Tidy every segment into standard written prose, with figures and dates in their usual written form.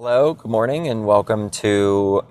Hello, good morning, and welcome to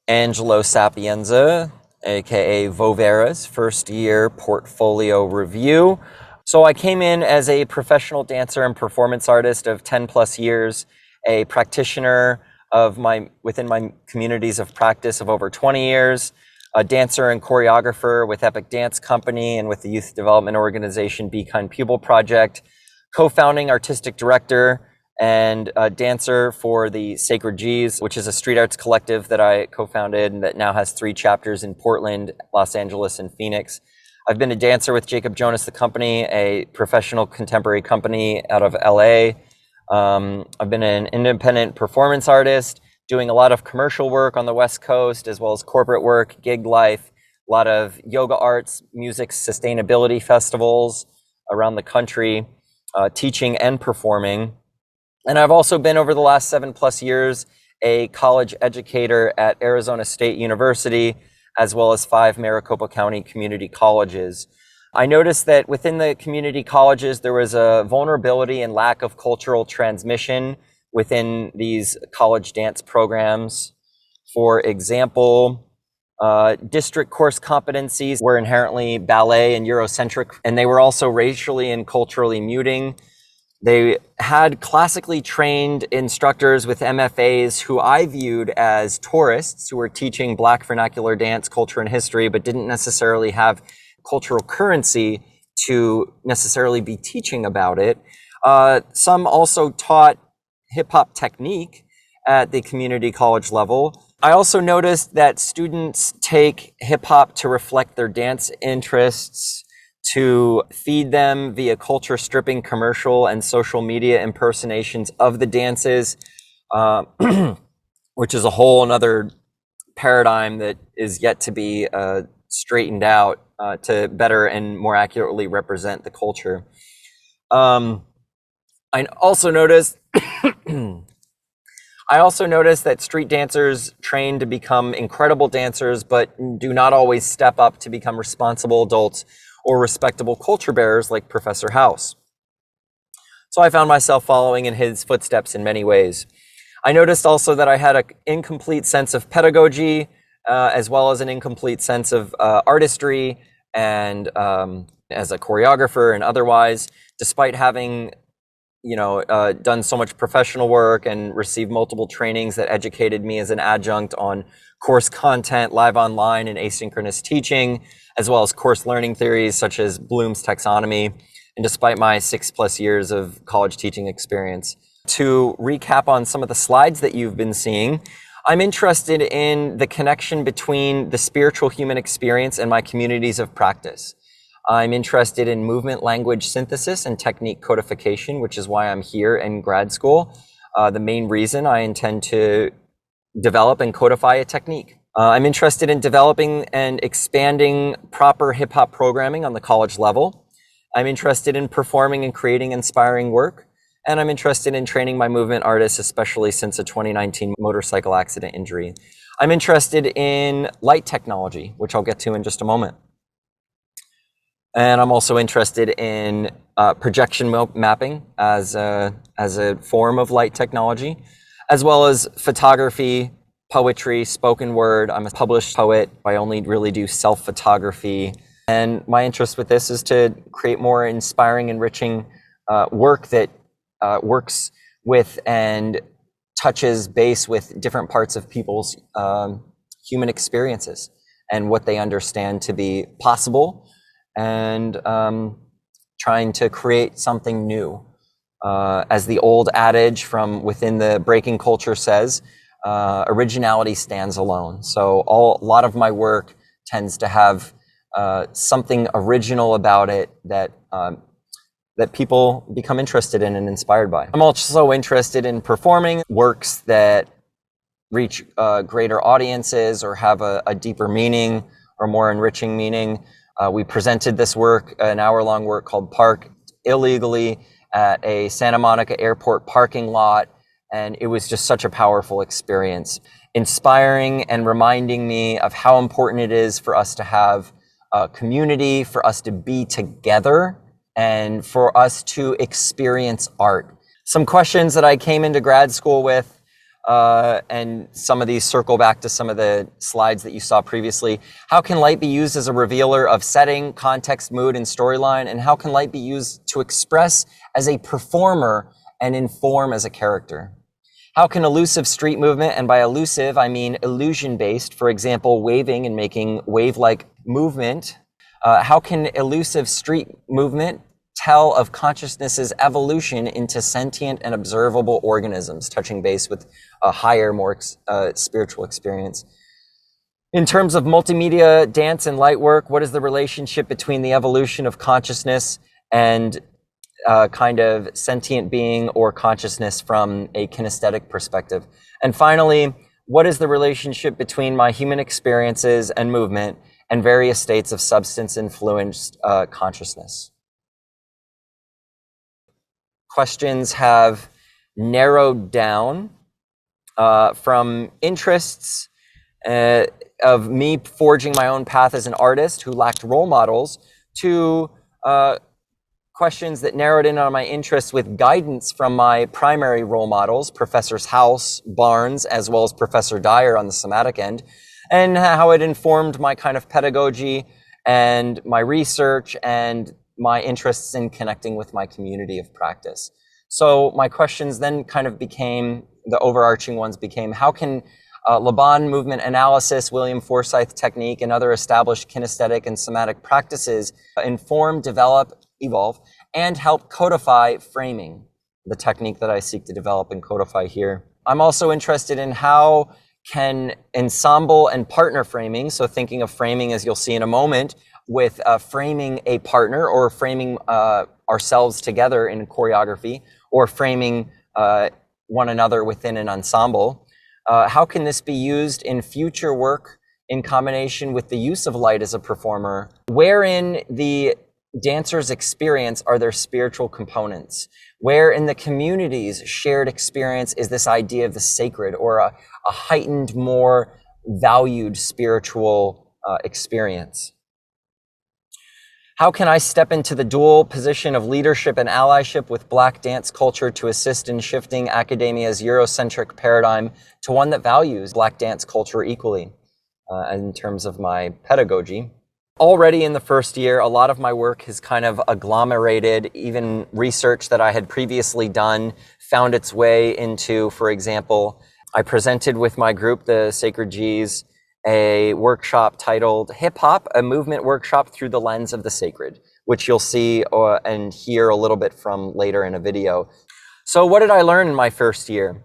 Angelo Sapienza, aka Vera's first year portfolio review. So I came in as a professional dancer and performance artist of 10 plus years, a practitioner within my communities of practice of over 20 years, a dancer and choreographer with Epic Dance Company and with the youth development organization Be Kind Pupil Project, co-founding artistic director and a dancer for the Sacred G's, which is a street arts collective that I co-founded and that now has 3 chapters in Portland, Los Angeles, and Phoenix. I've been a dancer with Jacob Jonas the Company, a professional contemporary company out of LA. I've been an independent performance artist, doing a lot of commercial work on the West Coast, as well as corporate work, gig life, a lot of yoga arts, music, sustainability festivals around the country, teaching and performing. And I've also been, over the last 7+ years, a college educator at Arizona State University, as well as 5 Maricopa County community colleges. I noticed that within the community colleges, there was a vulnerability and lack of cultural transmission within these college dance programs. For example, district course competencies were inherently ballet and Eurocentric, and they were also racially and culturally muting. They had classically trained instructors with MFAs who I viewed as tourists who were teaching Black vernacular dance, culture, and history, but didn't necessarily have cultural currency to necessarily be teaching about it. Some also taught hip-hop technique at the community college level. I also noticed that students take hip-hop to reflect their dance interests, to feed them via culture stripping commercial and social media impersonations of the dances, which is a whole another paradigm that is yet to be straightened out to better and more accurately represent the culture. I also noticed that street dancers train to become incredible dancers, but do not always step up to become responsible adults or respectable culture bearers like Professor House. So I found myself following in his footsteps in many ways. I noticed also that I had an incomplete sense of pedagogy, as well as an incomplete sense of artistry and as a choreographer and otherwise, despite having done so much professional work and received multiple trainings that educated me as an adjunct on course content, live online, and asynchronous teaching, as well as course learning theories such as Bloom's taxonomy, and despite my 6+ years of college teaching experience. To recap on some of the slides that you've been seeing, I'm interested in the connection between the spiritual human experience and my communities of practice. I'm interested in movement language synthesis and technique codification, which is why I'm here in grad school. The main reason I intend to develop and codify a technique. I'm interested in developing and expanding proper hip-hop programming on the college level. I'm interested in performing and creating inspiring work. And I'm interested in training my movement artists, especially since a 2019 motorcycle accident injury. I'm interested in light technology, which I'll get to in just a moment. And I'm also interested in projection mapping as a form of light technology, as well as photography, poetry, spoken word. I'm a published poet. I only really do self-photography. And my interest with this is to create more inspiring, enriching work that works with and touches base with different parts of people's human experiences and what they understand to be possible, and trying to create something new. As the old adage from within the breaking culture says, originality stands alone. So a lot of my work tends to have something original about it that people become interested in and inspired by. I'm also interested in performing works that reach greater audiences or have a deeper meaning or more enriching meaning. We presented this work, an hour-long work called Park, illegally at a Santa Monica airport parking lot, and it was just such a powerful experience, inspiring and reminding me of how important it is for us to have a community, for us to be together, and for us to experience art. Some questions that I came into grad school with and some of these circle back to some of the slides that you saw previously. How can light be used as a revealer of setting, context, mood, and storyline? And how can light be used to express as a performer and inform as a character? How can elusive street movement, and by elusive, I mean illusion-based, for example, waving and making wave-like movement, how can elusive street movement tell of consciousness's evolution into sentient and observable organisms, touching base with a higher, more spiritual experience? In terms of multimedia, dance, and light work, what is the relationship between the evolution of consciousness and kind of sentient being or consciousness from a kinesthetic perspective? And finally, what is the relationship between my human experiences and movement and various states of substance-influenced consciousness? Questions have narrowed down from interests of me forging my own path as an artist who lacked role models to questions that narrowed in on my interests with guidance from my primary role models, Professors House, Barnes, as well as Professor Dyer on the somatic end, and how it informed my kind of pedagogy and my research and my interests in connecting with my community of practice. So my questions then kind of became, the overarching ones became, how can Laban movement analysis, William Forsythe technique, and other established kinesthetic and somatic practices inform, develop, evolve, and help codify framing, the technique that I seek to develop and codify here. I'm also interested in how can ensemble and partner framing, so thinking of framing as you'll see in a moment, with framing a partner or framing ourselves together in choreography or framing one another within an ensemble. How can this be used in future work in combination with the use of light as a performer? Wherein the dancer's experience are their spiritual components? Where in the community's shared experience is this idea of the sacred or a heightened, more valued spiritual experience? How can I step into the dual position of leadership and allyship with Black dance culture to assist in shifting academia's Eurocentric paradigm to one that values Black dance culture equally in terms of my pedagogy? Already in the first year, a lot of my work has kind of agglomerated, even research that I had previously done found its way into, for example, I presented with my group, the Sacred G's, a workshop titled Hip Hop, a movement workshop through the lens of the sacred, which you'll see and hear a little bit from later in a video. So what did I learn in my first year?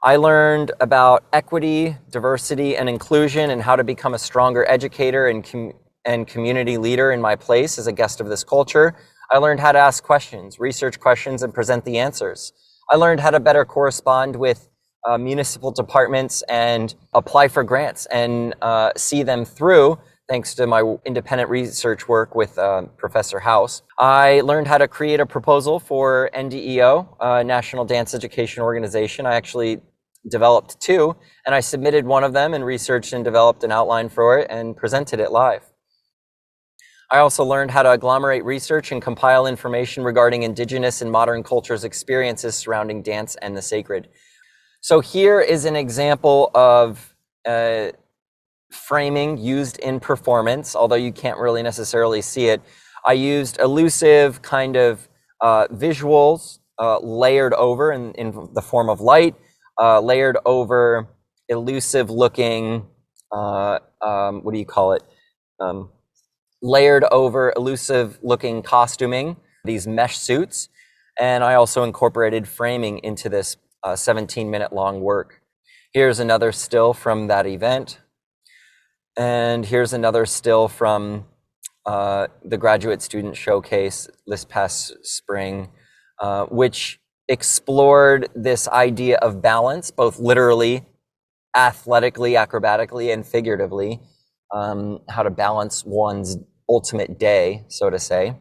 I learned about equity, diversity, and inclusion and how to become a stronger educator and community leader in my place as a guest of this culture. I learned how to ask questions, research questions, and present the answers. I learned how to better correspond with municipal departments and apply for grants and see them through, thanks to my independent research work with Professor House. I learned how to create a proposal for NDEO, National Dance Education Organization. I actually developed two, and I submitted one of them and researched and developed an outline for it and presented it live. I also learned how to agglomerate research and compile information regarding indigenous and modern cultures' experiences surrounding dance and the sacred. So here is an example of framing used in performance, although you can't really necessarily see it. I used elusive kind of visuals layered over in the form of light, layered over elusive looking, what do you call it? Layered over elusive looking costuming, these mesh suits. And I also incorporated framing into this 17-minute long work. Here's another still from that event. And here's another still from the graduate student showcase this past spring, which explored this idea of balance, both literally, athletically, acrobatically, and figuratively, how to balance one's ultimate day, so to say.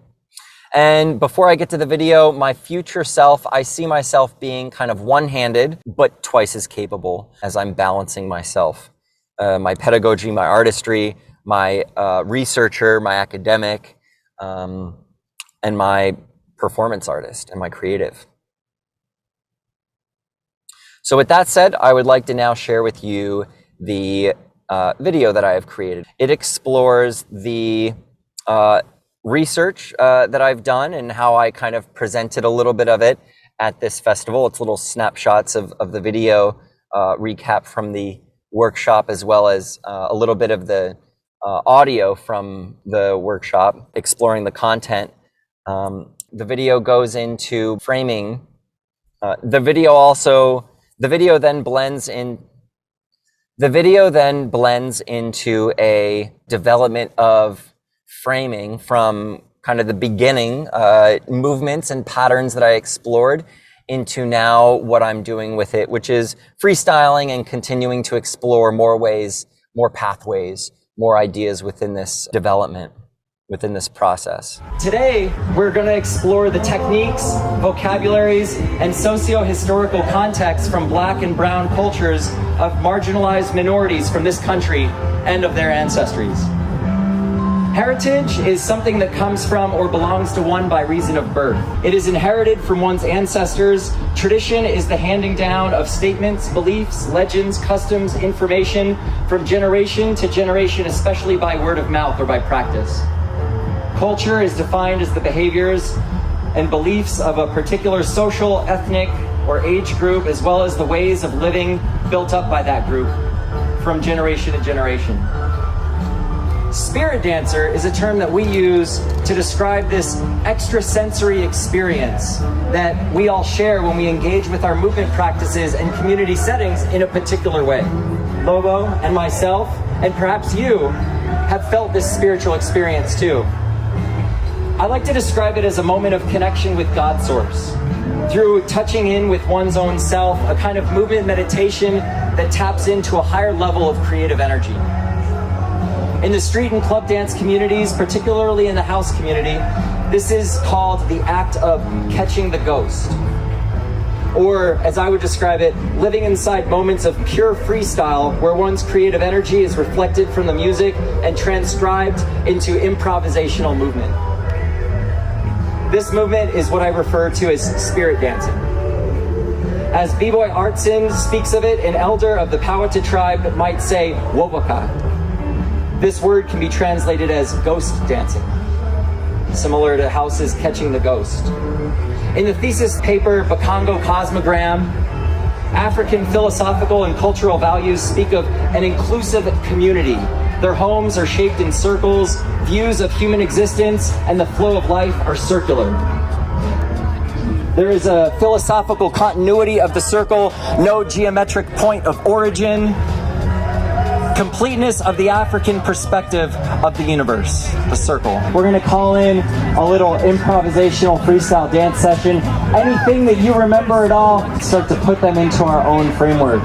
And before I get to the video, my future self, I see myself being kind of one-handed, but twice as capable as I'm balancing myself. My pedagogy, my artistry, my researcher, my academic, and my performance artist and my creative. So with that said, I would like to now share with you the video that I have created. It explores the research that I've done and how I kind of presented a little bit of it at this festival. It's little snapshots of the video recap from the workshop, as well as a little bit of the audio from the workshop exploring the content. The video goes into framing. The video then blends into a development of framing from kind of the beginning movements and patterns that I explored into now what I'm doing with it, which is freestyling and continuing to explore more ways, more pathways, more ideas within this development, within this process. Today, we're going to explore the techniques, vocabularies, and socio-historical contexts from Black and Brown cultures of marginalized minorities from this country and of their ancestries. Heritage is something that comes from or belongs to one by reason of birth. It is inherited from one's ancestors. Tradition is the handing down of statements, beliefs, legends, customs, information from generation to generation, especially by word of mouth or by practice. Culture is defined as the behaviors and beliefs of a particular social, ethnic, or age group, as well as the ways of living built up by that group from generation to generation. Spirit dancer is a term that we use to describe this extrasensory experience that we all share when we engage with our movement practices and community settings in a particular way. Lobo and myself, and perhaps you, have felt this spiritual experience too. I like to describe it as a moment of connection with God Source. Through touching in with one's own self, a kind of movement meditation that taps into a higher level of creative energy. In the street and club dance communities, particularly in the house community, this is called the act of catching the ghost. Or, as I would describe it, living inside moments of pure freestyle where one's creative energy is reflected from the music and transcribed into improvisational movement. This movement is what I refer to as spirit dancing. As B-Boy Artson speaks of it, an elder of the Powhatan tribe might say, Wobaka. This word can be translated as ghost dancing, similar to houses catching the ghost. In the thesis paper, Bakongo Cosmogram, African philosophical and cultural values speak of an inclusive community. Their homes are shaped in circles, views of human existence and the flow of life are circular. There is a philosophical continuity of the circle, no geometric point of origin, completeness of the African perspective of the universe, the circle. We're gonna call in a little improvisational freestyle dance session. Anything that you remember at all, start to put them into our own framework.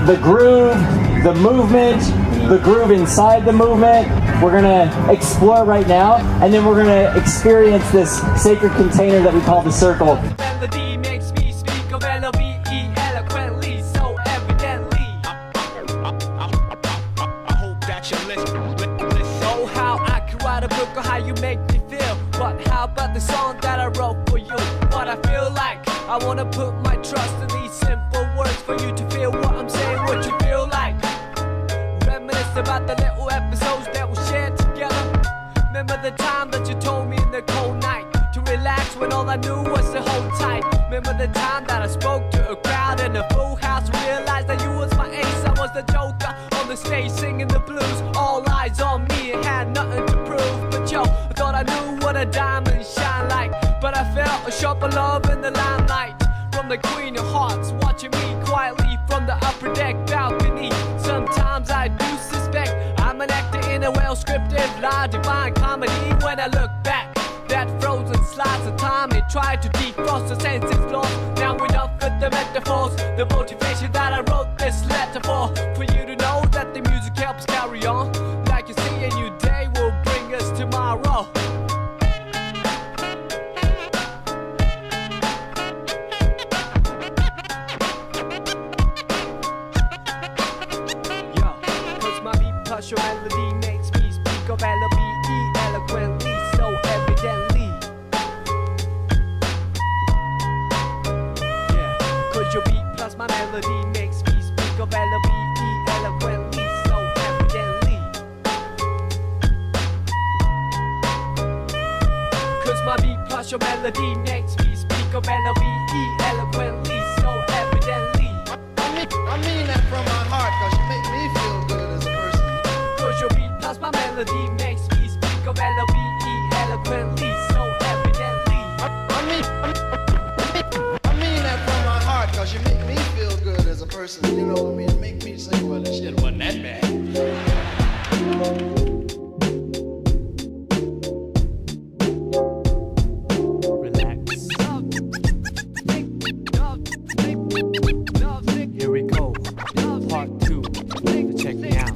The groove, the movement, the groove inside the movement, we're gonna explore right now, and then we're gonna experience this sacred container that we call the circle. Melody makes me speak of L-O-V-E eloquently, so evidently. I hope that you listen. Oh, how I can write a book on how you make me feel. But how about the song that I wrote for you? What I feel like, I wanna put my trust in these simple words for you to feel what I'm saying, what you feel like. Reminisce about the little episodes that we shared together. Remember the time that you told me in the cold night to relax when all I knew was to hold tight. Remember the time that I spoke to a crowd in a full house, realized that you was my ace, I was the joker on the stage singing the blues. All eyes on me and had nothing to prove, but yo, I thought I knew what a diamond shine like. But I felt a sharper love in the limelight from the Queen of Hearts, watching me quietly from the upper deck balcony. Sometimes I do suspect I'm an actor in a well-scripted, large divine comedy. When I look back, that frozen slice of time, it tried to defrost the senses lost. Now enough with the metaphors, the motivation that I wrote this letter for you to know that the music helps carry on. Like you see, a new day will bring us tomorrow. Cause your melody makes me speak of L-O-V-E eloquently, so evidently. Yeah, cause your beat plus my melody your melody makes me speak of L-O-V-E eloquently, so evidently. I mean that from my heart, cause you make me feel good as a person. Cause your beat plus my melody makes me speak of L-O-V-E eloquently, so evidently. I mean that from my heart, cause you make me feel good as a person. You know what I mean? Make me say, well, this shit wasn't that bad. Here we go, part 2, check me out.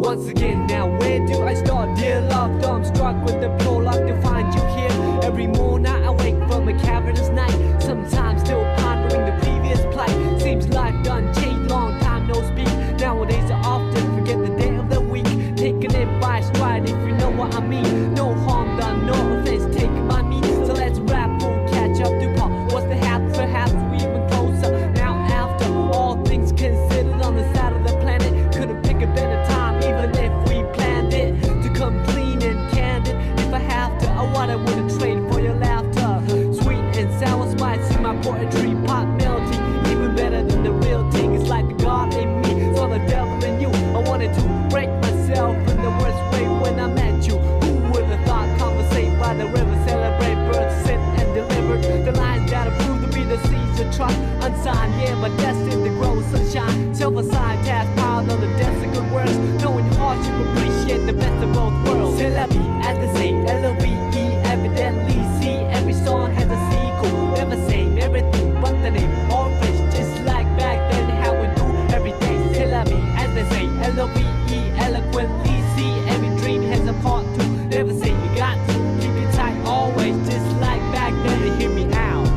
Once again, now where do I start? Dear love, I'm struck with the prologue to find you here. Every morning I wake from a cavernous night, sometimes still pondering the previous plight. Seems life done changed, long time no speak. Nowadays I often forget the day of the week, taking it by stride if you know what I mean. No harm done, no offense taken by me. So let's rap, we'll catch up to Paul. What's the half? Perhaps we even closer. Now after all things considered on the side of the planet, couldn't pick a better time even if we planned it to come clean and candid. If I have to, what I wouldn't trade for your laughter. Sweet and sour spice in my poetry, pop melody, even better than the real thing. It's like the God in me, so the devil in you. I wanted to break myself in the worst way when I met you. Who would have thought conversate by the river, celebrate birds, sit and deliver the lines that are proved to be the seeds of trust. Unsigned, yeah, but destined to grow sunshine. Self-assigned task piled on the desk of good works. Knowing hardship, appreciate the best of both worlds. C'est la vie, as they say, L-O-V-E, evidently see. Every song has a sequel, never same, everything but the name. All fish, just like back then, how we do every day. C'est la vie, as they say, L-O-V-E, eloquently see. Every dream has a part two, never say you got to. Keep it tight always, just like back then, to hear me out.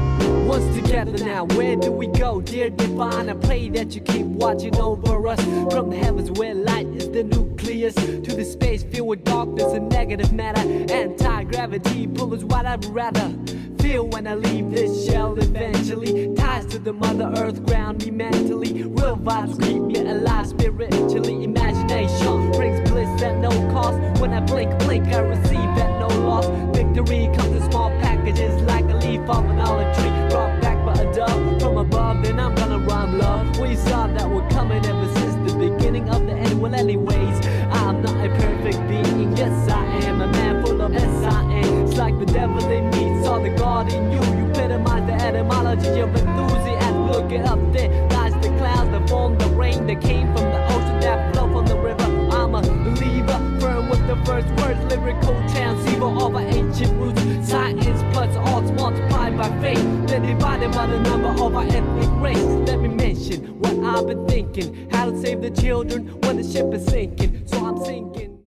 Once together now, where do we go? Dear divine, I pray that you keep watching over us. From the heavens where light is the nucleus, to the space filled with darkness and negative matter. Anti-gravity pull is what I'd rather feel when I leave this shell eventually. Ties to the mother earth ground me mentally. Real vibes keep me alive spiritually. Imagination brings bliss at no cost. When I blink, I receive at no loss. Victory comes in small packages like a leaf off an olive tree, brought back by a dove from above. Then I'm gonna rhyme love. We saw that we're coming ever since the beginning of the end. Well, anyways, I'm not a perfect being. Yes, I am a man full of S-I-N. It's like the devil in me, saw the God in you. You epitomize the etymology of enthusiasm. Look it up there, lies the clouds that form the rain that came from the ocean that flow from the river. I'm a believer, firm with the first words, lyrical transceiver of our ancient roots. Science plus arts multiplied by faith, then divided by the number of our ethnic race. Let me mention what I've been thinking, how to save the children when the ship is sinking. So I'm sinking.